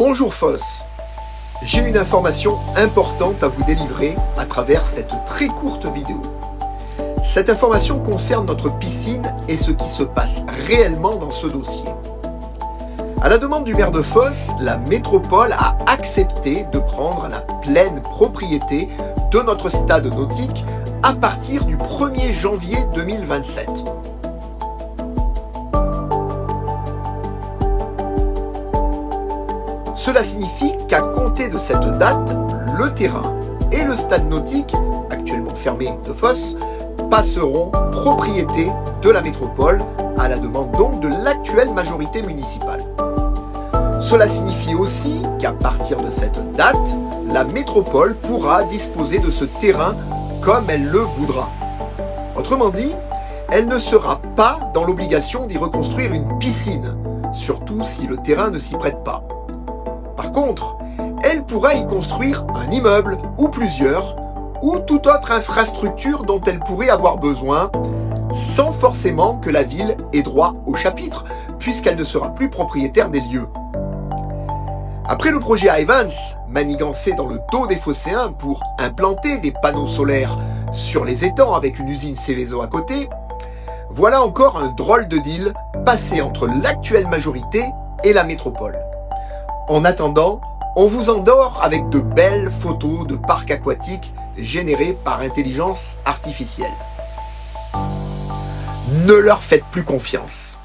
Bonjour Foss, j'ai une information importante à vous délivrer à travers cette très courte vidéo. Cette information concerne notre piscine et ce qui se passe réellement dans ce dossier. À la demande du maire de Foss, la métropole a accepté de prendre la pleine propriété de notre stade nautique à partir du 1er janvier 2027. Cela signifie qu'à compter de cette date, le terrain et le stade nautique, actuellement fermé de Foss, passeront propriété de la métropole à la demande donc de l'actuelle majorité municipale. Cela signifie aussi qu'à partir de cette date, la métropole pourra disposer de ce terrain comme elle le voudra. Autrement dit, elle ne sera pas dans l'obligation d'y reconstruire une piscine, surtout si le terrain ne s'y prête pas. Par contre, elle pourra y construire un immeuble ou plusieurs, ou toute autre infrastructure dont elle pourrait avoir besoin, sans forcément que la ville ait droit au chapitre, puisqu'elle ne sera plus propriétaire des lieux. Après le projet Evans, manigancé dans le dos des Phocéens pour implanter des panneaux solaires sur les étangs avec une usine Céveso à côté, voilà encore un drôle de deal passé entre l'actuelle majorité et la métropole. En attendant, on vous endort avec de belles photos de parcs aquatiques générés par intelligence artificielle. Ne leur faites plus confiance.